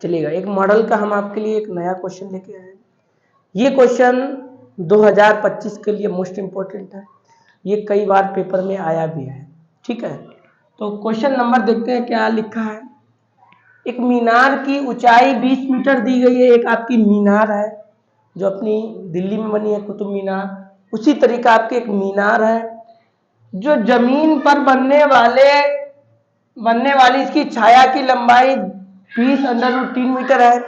चलिएगा, एक मॉडल का हम आपके लिए एक नया क्वेश्चन लेके आए हैं। ये क्वेश्चन 2025 के लिए मोस्ट इम्पोर्टेंट है, ये कई बार पेपर में आया भी है। ठीक है, तो क्वेश्चन नंबर देखते हैं क्या लिखा है। एक मीनार की ऊंचाई 20 मीटर दी गई है। एक आपकी मीनार है जो अपनी दिल्ली में बनी है, कुतुब मीनार। उसी तरीका आपकी एक मीनार है जो जमीन पर बनने वाली इसकी छाया की लंबाई 20√3 मीटर है।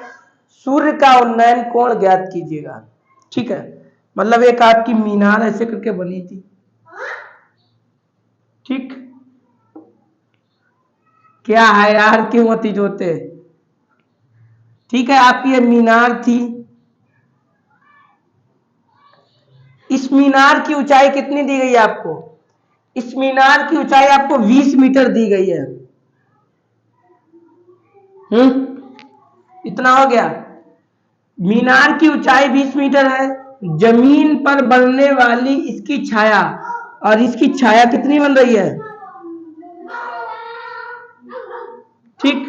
सूर्य का उन्नयन कोण ज्ञात कीजिएगा। ठीक है, मतलब एक आपकी मीनार ऐसे करके बनी थी। ठीक, क्या है यार, क्यों अति जोते। ठीक है, आपकी ये मीनार थी। इस मीनार की ऊंचाई कितनी दी गई है आपको? इस मीनार की ऊंचाई आपको 20 मीटर दी गई है। इतना हो गया। मीनार की ऊंचाई 20 मीटर है, जमीन पर बनने वाली इसकी छाया, और इसकी छाया कितनी बन रही है? ठीक,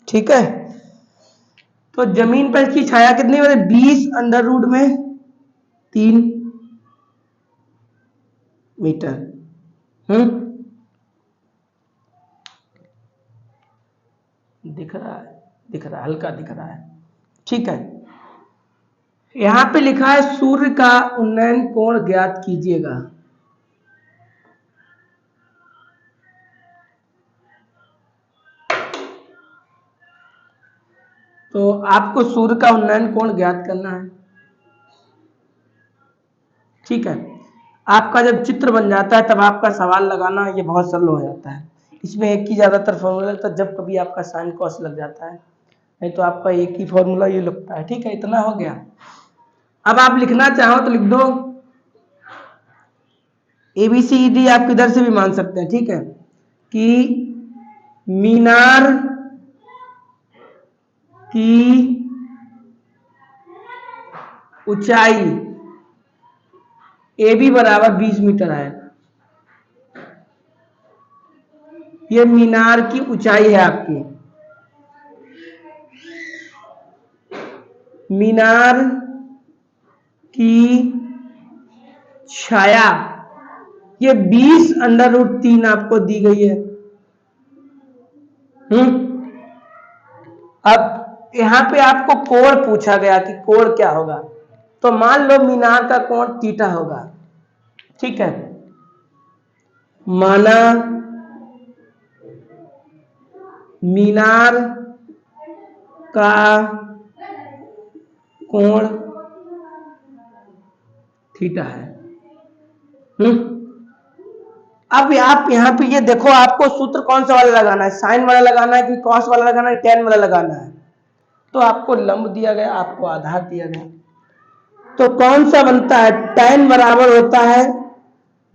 ठीक है, तो जमीन पर इसकी छाया कितनी बने? 20√3 मीटर। दिख रहा है, दिख रहा है, हल्का दिख रहा है। ठीक है, यहां पे लिखा है सूर्य का उन्नयन कोण ज्ञात कीजिएगा। तो आपको सूर्य का उन्नयन कोण ज्ञात करना है। ठीक है, आपका जब चित्र बन जाता है तब आपका सवाल लगाना ये बहुत सरल हो जाता है। इसमें एक ही ज्यादातर फॉर्मूला लगता है, जब कभी आपका साइन कॉस लग जाता है, नहीं तो आपका एक ही फॉर्मूला ये लगता है। ठीक है, इतना हो गया। अब आप लिखना चाहो तो लिख दो, ABCD आप किधर से भी मान सकते हैं। ठीक है, कि मीनार की ऊंचाई AB बराबर 20 मीटर है। ये मीनार की ऊंचाई है आपकी। मीनार की छाया ये 20√3 आपको दी गई है। अब यहां पे आपको कोण पूछा गया कि कोण क्या होगा, तो मान लो मीनार का कोण थीटा होगा। ठीक है, माना मीनार का कोण थीटा है। अब आप यहां पे ये देखो, आपको सूत्र कौन सा वाला लगाना है? साइन वाला लगाना है कि कॉस वाला लगाना है, टेन वाला लगाना है? तो आपको लंब दिया गया, आपको आधार दिया गया, तो कौन सा बनता है? tan बराबर होता है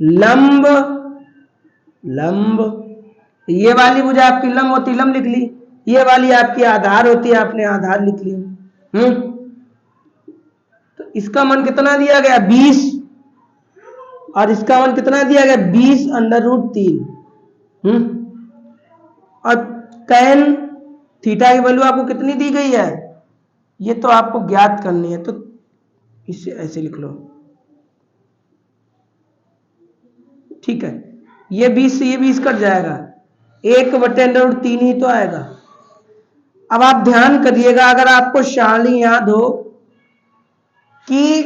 लंब, ये वाली मुझे आपकी लंब होती, लंब लिख ली। ये वाली आपकी आधार होती है, आपने आधार लिख ली। तो इसका मान कितना दिया गया? 20, और इसका मान कितना दिया गया? 20√3। और tan थीटा की वैल्यू आपको कितनी दी गई है? ये तो आपको ज्ञात करनी है, तो इसे ऐसे लिख लो। ठीक है, ये 20 से ये 20 कट जाएगा, 1/√3 ही तो आएगा। अब आप ध्यान करिएगा, अगर आपको सारणी याद हो कि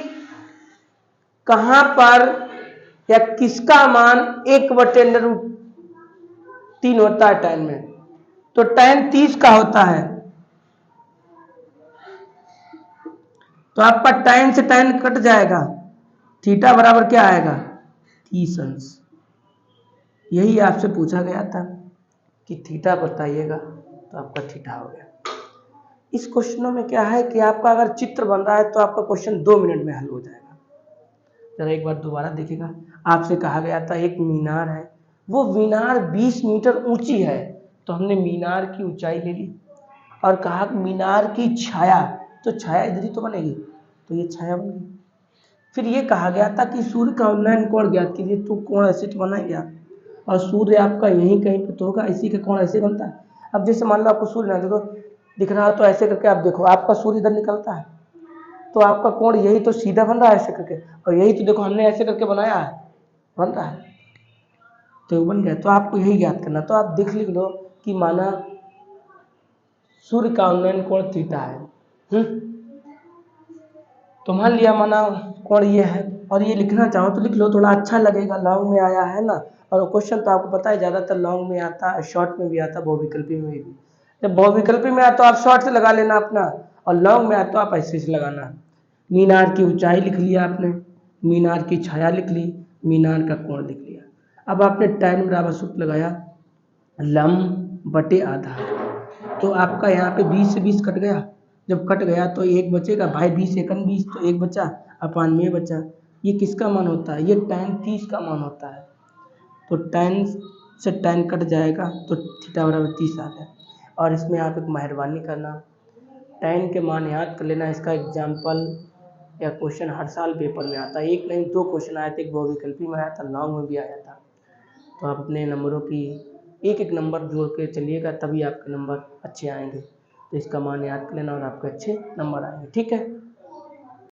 कहां पर या किसका मान 1/√3 होता है tan में, तो tan 30 का होता है। तो आपका tan से tan कट जाएगा, थीटा बराबर क्या आएगा? 30 अंश। यही आपसे पूछा गया था कि थीटा बताइएगा, तो आपका थीटा हो गया। इस क्वेश्चनों में क्या है कि आपका अगर चित्र बन रहा है तो आपका क्वेश्चन 2 मिनट में हल हो जाएगा। जरा एक बार दोबारा देखिएगा, आपसे कहा गया था एक मीनार है, वो मीनार 20 मीटर ऊंची है, तो हमने मीनार की ऊंचाई ले ली और कहा मीनार की छाया, तो छाया इधर ही तो बनेगी, तो ये छाया बन गई। फिर ये कहा गया था कि सूर्य का उन्नयन कोण ज्ञात कीजिए, तो कोण ऐसे तो बनाएंगे आप, और सूर्य आपका यहीं कहीं पे तो होगा, इसी का कोण ऐसे बनता है। अब जैसे मान लो आपको सूर्य ना देखो दिख रहा हो, तो ऐसे करके आप देखो, आपका सूर्य इधर निकलता है, तो आपका कोण यही तो सीधा बन रहा है ऐसे करके, और यही तो देखो हमने ऐसे करके बनाया है, बन रहा है, तो बन गया। तो आपको यही याद करना, तो आप लिख लो कि माना सूर्य का उन्नयन कोण थीटा है। तो मान लिया माना कोण ये है, और ये लिखना चाहो तो लिख लो, थोड़ा अच्छा लगेगा, लॉन्ग में आया है ना। और क्वेश्चन तो आपको पता है ज़्यादातर लॉन्ग में आता है, शॉर्ट में भी आता है, बहुविकल्पी में भी। जब बहुविकल्पी में आता तो आप शॉर्ट से लगा लेना अपना, और लॉन्ग में आता तो आप ऐसे से लगाना। मीनार की ऊंचाई लिख लिया आपने, मीनार की छाया लिख ली, मीनार का कोण लिख लिया। अब आपने tan बराबर सूत्र लगाया लंब बटे आधार, तो आपका यहाँ पे 20 से 20 कट गया, जब कट गया तो एक बचेगा भाई, 20 एकम 20, तो एक बचा, अपान में बचा। ये किसका मान होता है, ये tan 30 का मान होता है, तो tan से tan कट जाएगा, तो थीटा बराबर 30 आ गया। और इसमें आप एक मेहरबानी करना, tan के मान याद कर लेना, इसका एग्जाम्पल या क्वेश्चन हर साल पेपर में आता है, एक नहीं 2 क्वेश्चन आए थे, एक बहुविकल्पी में आया था, लॉन्ग में भी आया था। तो आप अपने नंबरों की एक एक नंबर जोड़ के चलिएगा, तभी आपके नंबर अच्छे आएंगे। तो इसका मान याद कर लेना और आपके अच्छे नंबर आएंगे, ठीक है।